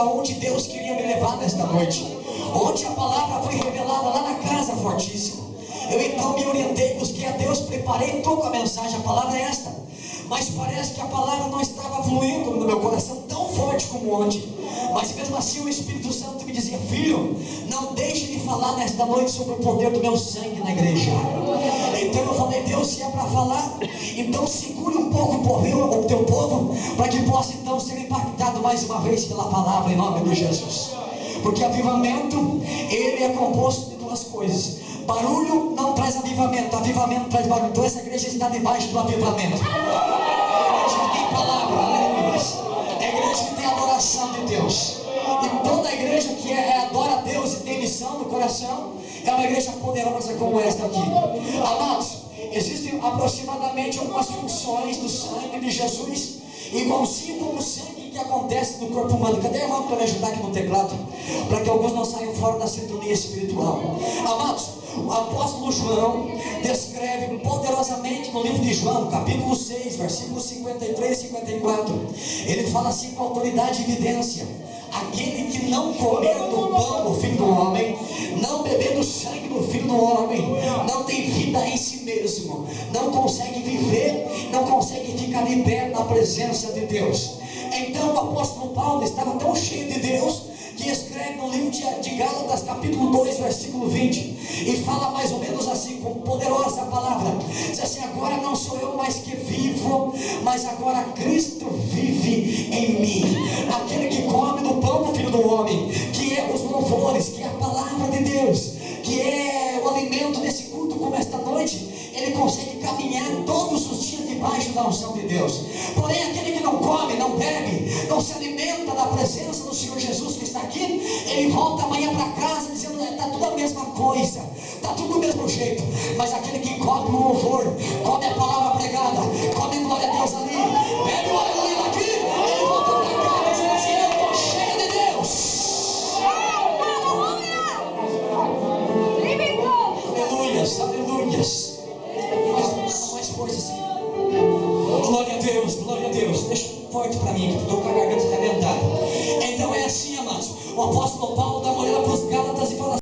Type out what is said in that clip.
aonde Deus queria me levar nesta noite. Ontem a palavra foi revelada lá na casa fortíssima. Eu então me orientei, busquei a Deus, preparei, estou com a mensagem, a palavra é esta. Mas parece que a palavra não estava fluindo no meu coração tão forte como ontem. Mas mesmo assim o Espírito Santo me dizia: filho, não deixe de falar nesta noite sobre o poder do meu sangue na igreja. Então eu falei: Deus, se é para falar, então segure um pouco o teu povo, para que possa então ser impactado mais uma vez pela palavra, em nome de Jesus. Porque avivamento, ele é composto de duas coisas. Barulho não traz avivamento, avivamento traz barulho. Então essa igreja está debaixo do avivamento. É a igreja que tem palavra, aleluia. É a igreja que tem adoração de Deus. E toda igreja que adora a Deus e tem missão no coração, é uma igreja poderosa como esta aqui. Amados, existem aproximadamente algumas funções do sangue de Jesus, igualzinho como o sangue que acontece no corpo humano. Cadê a irmã para me ajudar aqui no teclado? Para que alguns não saiam fora da sintonia espiritual. Amados, o apóstolo João descreve poderosamente no livro de João, capítulo 6, versículos 53 e 54. Ele fala assim com autoridade e evidência: aquele que não comer do pão do Filho do Homem, não beber do sangue do Filho do Homem, não tem vida em si mesmo, não consegue viver, não consegue ficar de pé na presença de Deus. Então o apóstolo Paulo estava tão cheio de Deus que escreve no livro de Gálatas, capítulo 2, versículo 20, e fala mais ou menos assim, com poderosa palavra. Diz assim: agora não sou eu mais que vivo, mas agora Cristo vive em mim. Aquele que come do pão do Filho do Homem, que é os louvores, que é a palavra de Deus, que é o alimento desse culto como esta noite, ele consegue caminhar todos os dias debaixo da unção de Deus. Porém aquele que não come, não bebe, não se alimenta da presença do Senhor Jesus que está aqui, ele volta amanhã para casa dizendo: está tudo a mesma coisa, está tudo do mesmo jeito. Mas aquele que come o louvor, come a palavra pregada, come glória a Deus ali, bebe o aleluia daqui, ele volta para casa dizendo assim: eu estou cheio de Deus. Aleluias, aleluias. Mais força assim. Glória a Deus, glória a Deus. Deixa forte para mim, que estou com a garganta arrebentada. Então é assim, amados. O apóstolo